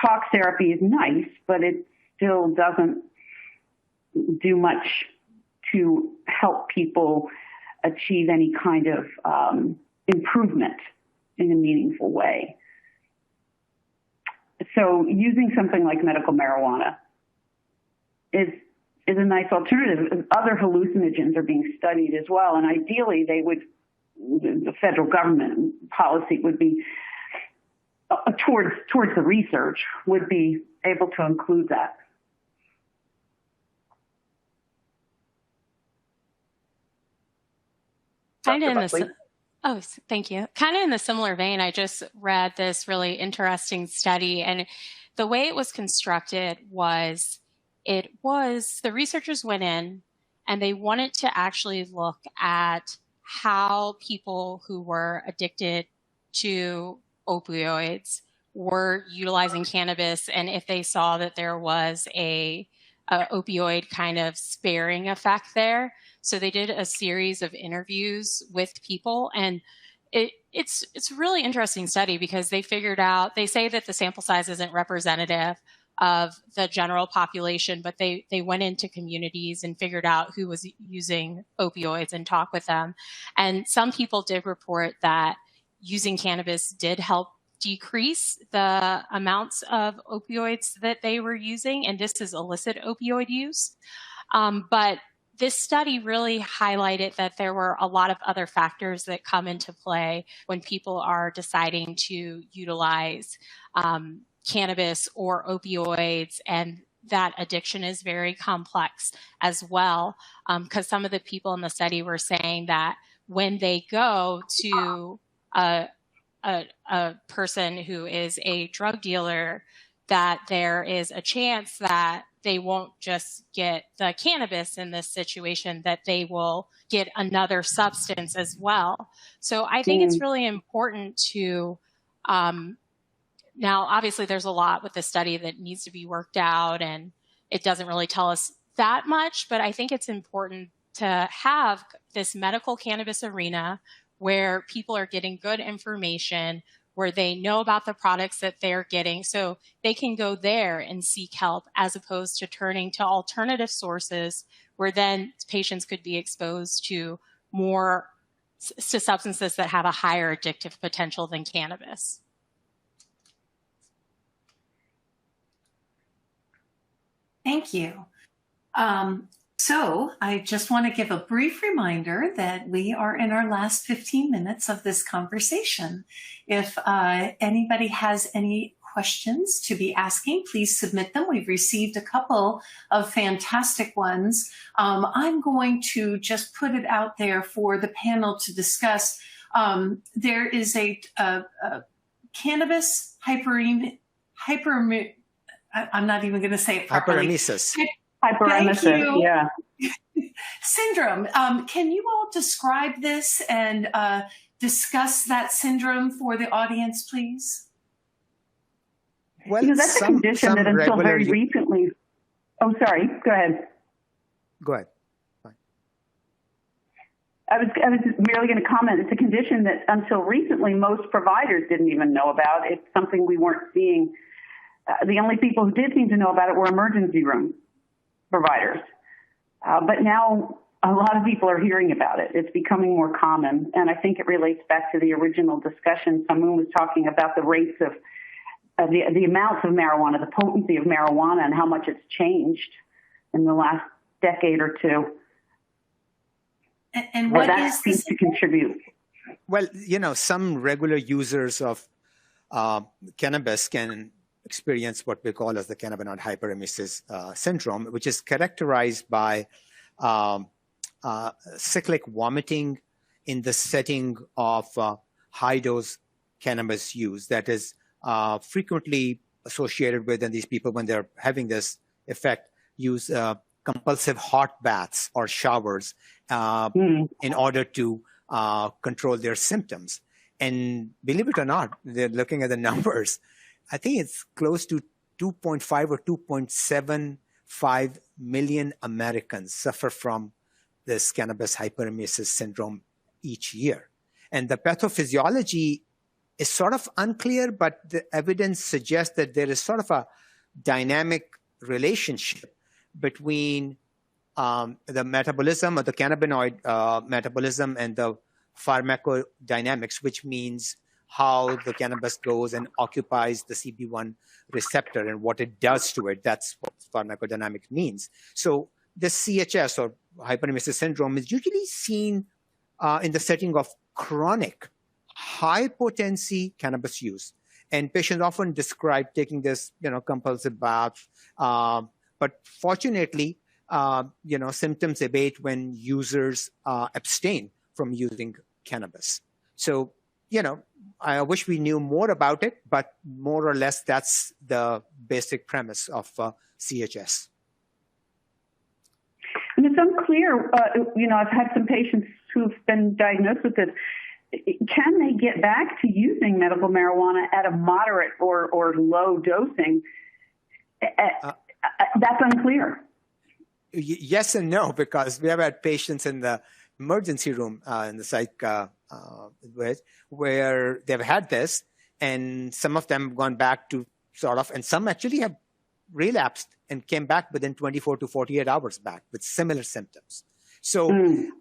Talk therapy is nice, but it still doesn't do much to help people achieve any kind of improvement in a meaningful way. So using something like medical marijuana is a nice alternative. Other hallucinogens are being studied as well, and ideally the federal government policy would be towards the research would be able to include that. Thank you. Kind of in the similar vein, I just read this really interesting study, and the way it was constructed was the researchers went in and they wanted to actually look at how people who were addicted to opioids were utilizing cannabis, and if they saw that there was a opioid kind of sparing effect there. So they did a series of interviews with people, and it's a really interesting study because they say that the sample size isn't representative of the general population, but they went into communities and figured out who was using opioids and talked with them. And some people did report that using cannabis did help decrease the amounts of opioids that they were using, and this is illicit opioid use. But this study really highlighted that there were a lot of other factors that come into play when people are deciding to utilize cannabis or opioids, and that addiction is very complex as well, because some of the people in the study were saying that when they go to a person who is a drug dealer, that there is a chance that they won't just get the cannabis in this situation, that they will get another substance as well. So I think it's really important to now, obviously, there's a lot with the study that needs to be worked out, and it doesn't really tell us that much, but I think it's important to have this medical cannabis arena where people are getting good information, where they know about the products that they're getting, so they can go there and seek help as opposed to turning to alternative sources where then patients could be exposed to substances that have a higher addictive potential than cannabis. Thank you. So I just want to give a brief reminder that we are in our last 15 minutes of this conversation. If anybody has any questions to be asking, please submit them. We've received a couple of fantastic ones. I'm going to just put it out there for the panel to discuss. There is a cannabis I'm not even going to say it properly. Hyperemesis. Hyperemesis, yeah. Syndrome. Can you all describe this and discuss that syndrome for the audience, please? Well, that's a condition that until very recently. Oh, sorry. Go ahead. Go ahead. Fine. I was merely going to comment. It's a condition that until recently most providers didn't even know about. It's something we weren't seeing. The only people who did seem to know about it were emergency room providers. But now a lot of people are hearing about it. It's becoming more common. And I think it relates back to the original discussion. Someone was talking about the rates of the amounts of marijuana, the potency of marijuana, and how much it's changed in the last decade or two. And what that seems to contribute. Well, some regular users of cannabis can experience what we call as the cannabinoid hyperemesis syndrome, which is characterized by cyclic vomiting in the setting of high-dose cannabis use. That is frequently associated with, and these people, when they're having this effect, use compulsive hot baths or showers in order to control their symptoms. And believe it or not, they're looking at the numbers. I think it's close to 2.5 or 2.75 million Americans suffer from this cannabis hyperemesis syndrome each year. And the pathophysiology is sort of unclear, but the evidence suggests that there is sort of a dynamic relationship between the metabolism or the cannabinoid metabolism and the pharmacodynamics, which means how the cannabis goes and occupies the CB1 receptor and what it does to it. That's what pharmacodynamic means. So this CHS or hyperemesis syndrome is usually seen in the setting of chronic high potency cannabis use. And patients often describe taking this, compulsive bath. But fortunately, symptoms abate when users abstain from using cannabis. So, I wish we knew more about it, but more or less that's the basic premise of CHS. And it's unclear, I've had some patients who've been diagnosed with it. Can they get back to using medical marijuana at a moderate or low dosing? That's unclear. Yes and no, because we have had patients in the emergency room in the psych where they've had this, and some of them have gone back to and some actually have relapsed and came back within 24 to 48 hours back with similar symptoms. So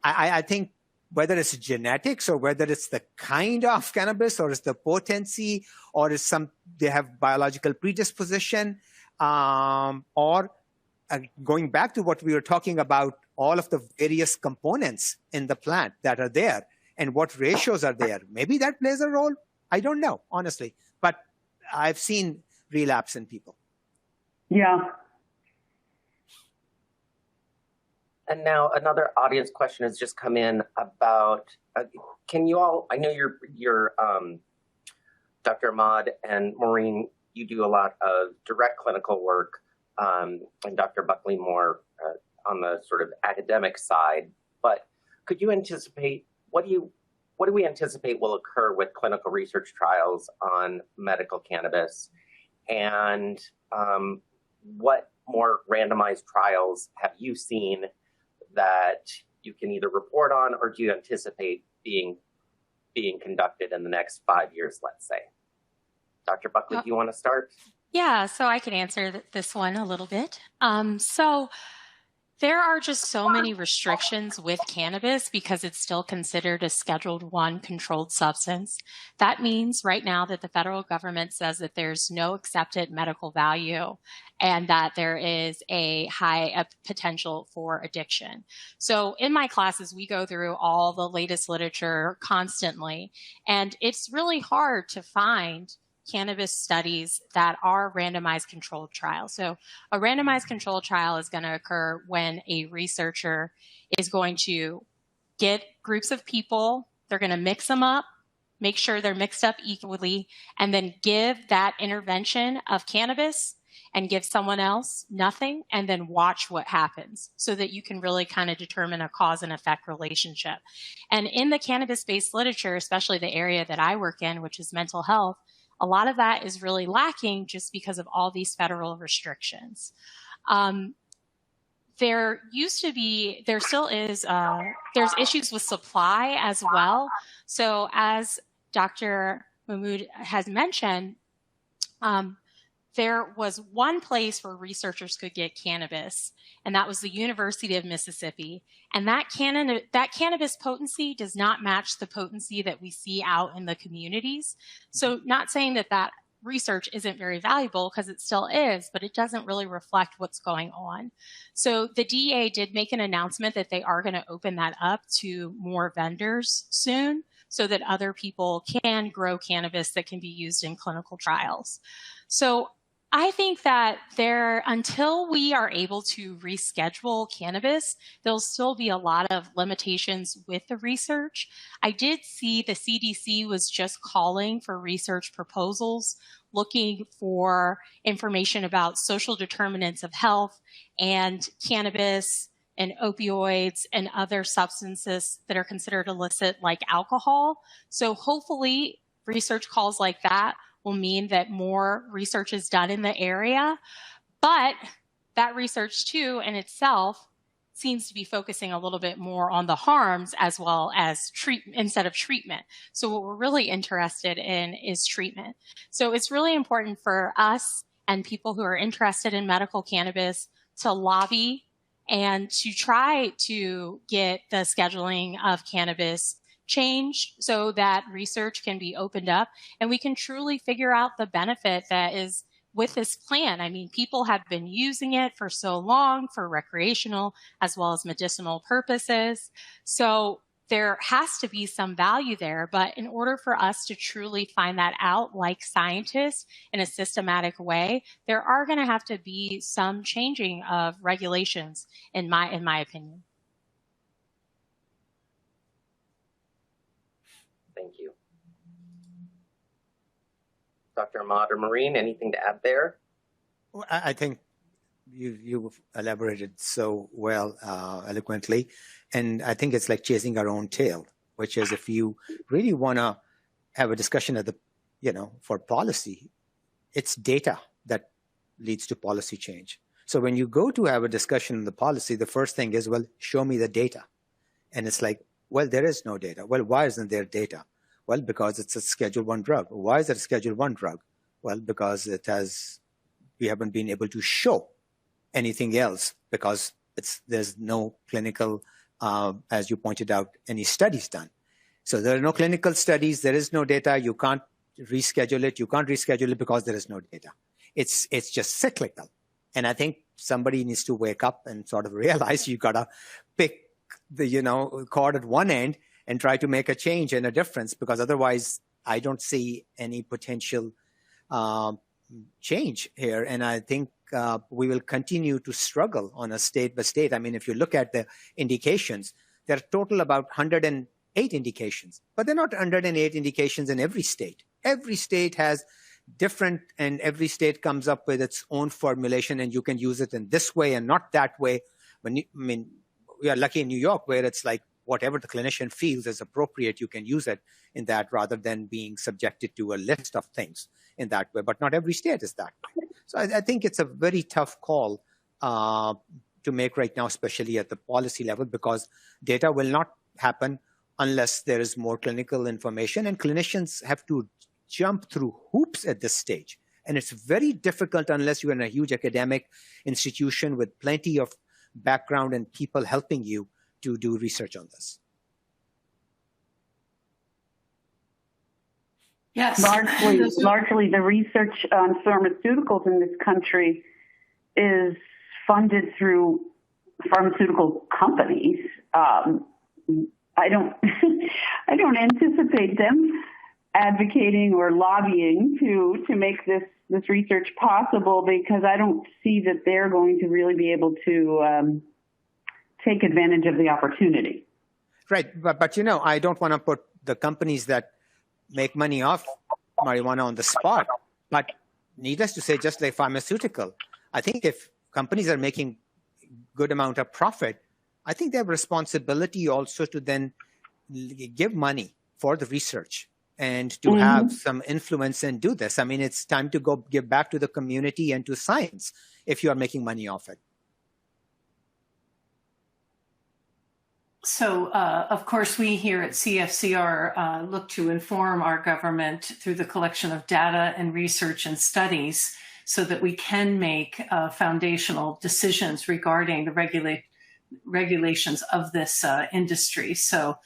I think whether it's genetics or whether it's the kind of cannabis or it's the potency or it's they have biological predisposition or going back to what we were talking about, all of the various components in the plant that are there and what ratios are there. Maybe that plays a role. I don't know, honestly. But I've seen relapse in people. Yeah. And now another audience question has just come in about, can you all, I know you're Dr. Ahmad and Maureen, you do a lot of direct clinical work, and Dr. Buckley more on the sort of academic side, but could you anticipate, what do we anticipate will occur with clinical research trials on medical cannabis? And what more randomized trials have you seen that you can either report on, or do you anticipate being conducted in the next 5 years, let's say? Dr. Buckley, do you want to start? Yeah, so I can answer this one a little bit. So there are just so many restrictions with cannabis because it's still considered a Scheduled I controlled substance. That means right now that the federal government says that there's no accepted medical value and that there is a high potential for addiction. So in my classes, we go through all the latest literature constantly, and it's really hard to find cannabis studies that are randomized controlled trials. So a randomized controlled trial is going to occur when a researcher is going to get groups of people, they're going to mix them up, make sure they're mixed up equally, and then give that intervention of cannabis and give someone else nothing, and then watch what happens so that you can really kind of determine a cause and effect relationship. And in the cannabis-based literature, especially the area that I work in, which is mental health, a lot of that is really lacking just because of all these federal restrictions. There still is, there's issues with supply as well. So as Dr. Mahmood has mentioned, there was one place where researchers could get cannabis, and that was the University of Mississippi. And that cannabis potency does not match the potency that we see out in the communities. So not saying that that research isn't very valuable, because it still is, but it doesn't really reflect what's going on. So the DEA did make an announcement that they are going to open that up to more vendors soon so that other people can grow cannabis that can be used in clinical trials. So I think that until we are able to reschedule cannabis, there'll still be a lot of limitations with the research. I did see the CDC was just calling for research proposals, looking for information about social determinants of health and cannabis and opioids and other substances that are considered illicit, like alcohol. So hopefully research calls like that will mean that more research is done in the area. But that research too in itself seems to be focusing a little bit more on the harms as well as treatment instead of treatment. So what we're really interested in is treatment. So it's really important for us and people who are interested in medical cannabis to lobby and to try to get the scheduling of cannabis changed so that research can be opened up and we can truly figure out the benefit that is with this plan. I mean, people have been using it for so long for recreational as well as medicinal purposes. So there has to be some value there. But in order for us to truly find that out, like scientists, in a systematic way, there are going to have to be some changing of regulations, in my opinion. Thank you. Dr. Ahmad or Maureen, anything to add there? Well, I think you've elaborated so well, eloquently. And I think it's like chasing our own tail, which is if you really want to have a discussion for policy, it's data that leads to policy change. So when you go to have a discussion on the policy, the first thing is, well, show me the data. And it's like, well, there is no data. Well, why isn't there data? Well, because it's a Schedule I drug. Why is it a Schedule I drug? Well, because we haven't been able to show anything else, because there's no clinical, as you pointed out, any studies done. So there are no clinical studies. There is no data. You can't reschedule it. You can't reschedule it because there is no data. It's just cyclical. And I think somebody needs to wake up and sort of realize you got to pick the cord at one end and try to make a change and a difference, because otherwise I don't see any potential change here. And I think we will continue to struggle on a state by state. I mean, if you look at the indications, there are total about 108 indications, but they're not 108 indications in every state. Every state has different, and every state comes up with its own formulation, and you can use it in this way and not that way. We are lucky in New York, where it's like whatever the clinician feels is appropriate, you can use it in that, rather than being subjected to a list of things in that way. But not every state is that way. So I think it's a very tough call to to make right now, especially at the policy level, because data will not happen unless there is more clinical information, and clinicians have to jump through hoops at this stage. And it's very difficult unless you're in a huge academic institution with plenty of background and people helping you to do research on this. Yes. Largely the research on pharmaceuticals in this country is funded through pharmaceutical companies. I don't I don't anticipate them advocating or lobbying to make this research possible, because I don't see that they're going to really be able to take advantage of the opportunity. Right, but I don't want to put the companies that make money off marijuana on the spot. But needless to say, just like pharmaceutical, I think if companies are making good amount of profit, I think they have responsibility also to then give money for the research and to have some influence and do this. I mean, it's time to go give back to the community and to science if you are making money off it. So, of course, we here at CFCR look to inform our government through the collection of data and research and studies so that we can make foundational decisions regarding the regulations of this industry. So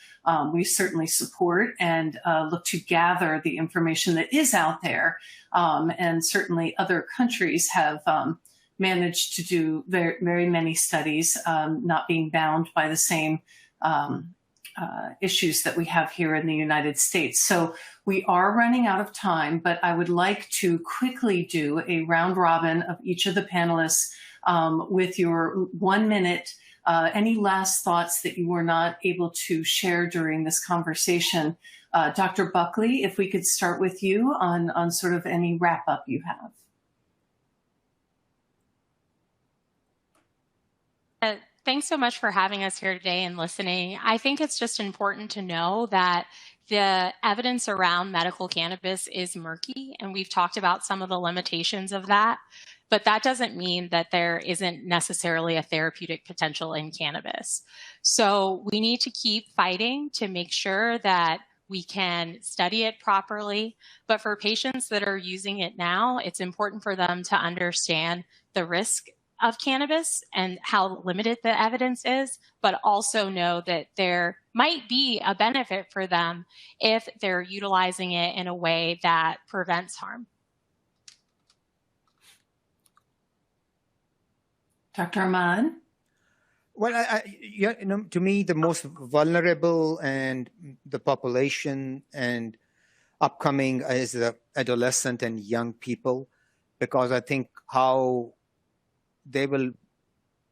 we certainly support and look to gather the information that is out there. And certainly other countries have managed to do very many studies, not being bound by the same issues that we have here in the United States. So we are running out of time, but I would like to quickly do a round robin of each of the panelists with your 1 minute. Any last thoughts that you were not able to share during this conversation? Dr. Buckley, if we could start with you on sort of any wrap up you have. Thanks so much for having us here today and listening. I think it's just important to know that the evidence around medical cannabis is murky, and we've talked about some of the limitations of that, but that doesn't mean that there isn't necessarily a therapeutic potential in cannabis. So we need to keep fighting to make sure that we can study it properly. But for patients that are using it now, it's important for them to understand the risk of cannabis and how limited the evidence is, but also know that there might be a benefit for them if they're utilizing it in a way that prevents harm. Dr. Ahmad? Well, to me, the most vulnerable and the population and upcoming is the adolescent and young people, because I think how they will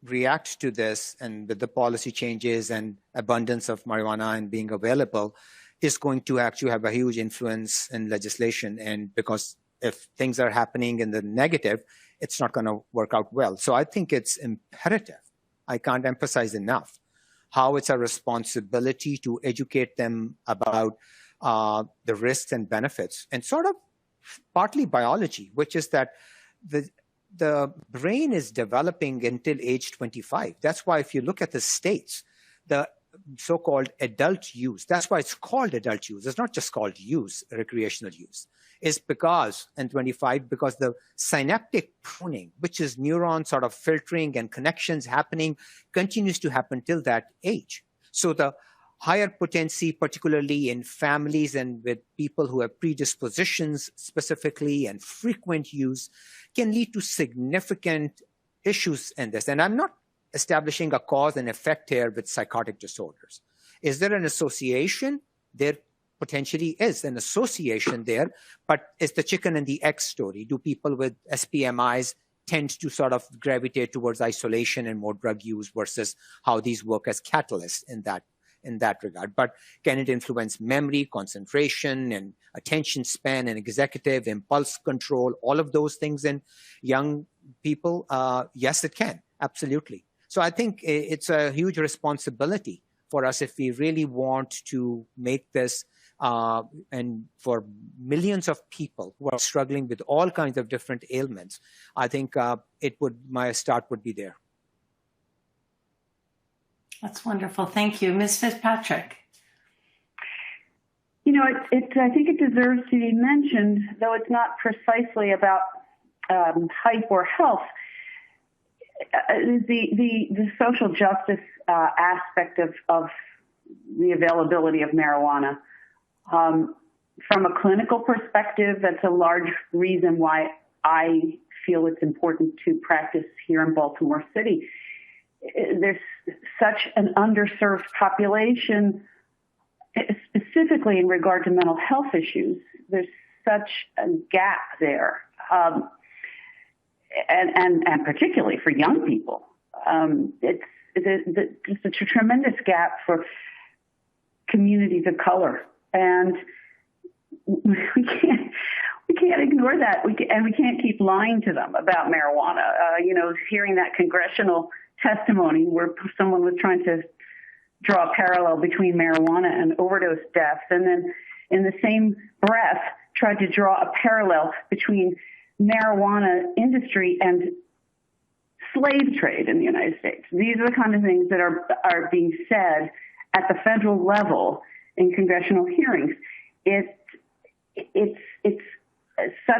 react to this and with the policy changes and abundance of marijuana and being available is going to actually have a huge influence in legislation. And because if things are happening in the negative, it's not going to work out well. So I think it's imperative. I can't emphasize enough how it's a responsibility to educate them about the risks and benefits, and sort of partly biology, which is that the brain is developing until age 25. That's why if you look at the states, the so-called adult use, that's why it's called adult use. It's not just called use, recreational use. Is because, and 25, because the synaptic pruning, which is neuron sort of filtering and connections happening, continues to happen till that age. So the higher potency, particularly in families and with people who have predispositions specifically and frequent use, can lead to significant issues in this. And I'm not establishing a cause and effect here with psychotic disorders. Is there an association? There potentially is an association there, but it's the chicken and the egg story. Do people with SPMIs tend to sort of gravitate towards isolation and more drug use versus how these work as catalysts in that regard? But can it influence memory, concentration, and attention span, and executive impulse control, all of those things in young people? Yes, it can, absolutely. So I think it's a huge responsibility for us if we really want to make this, and for millions of people who are struggling with all kinds of different ailments, I think my start would be there. That's wonderful. Thank you. Ms. Fitzpatrick. You know, I think it deserves to be mentioned, though it's not precisely about hype or health. The social justice aspect of the availability of marijuana. From a clinical perspective, that's a large reason why I feel it's important to practice here in Baltimore City. There's such an underserved population, specifically in regard to mental health issues. There's such a gap there, and particularly for young people. It's a tremendous gap for communities of color, and we can't ignore that. We can't keep lying to them about marijuana. Hearing that congressional testimony where someone was trying to draw a parallel between marijuana and overdose deaths, and then in the same breath tried to draw a parallel between marijuana industry and slave trade in the United States. These are the kind of things that are being said at the federal level in congressional hearings. It's such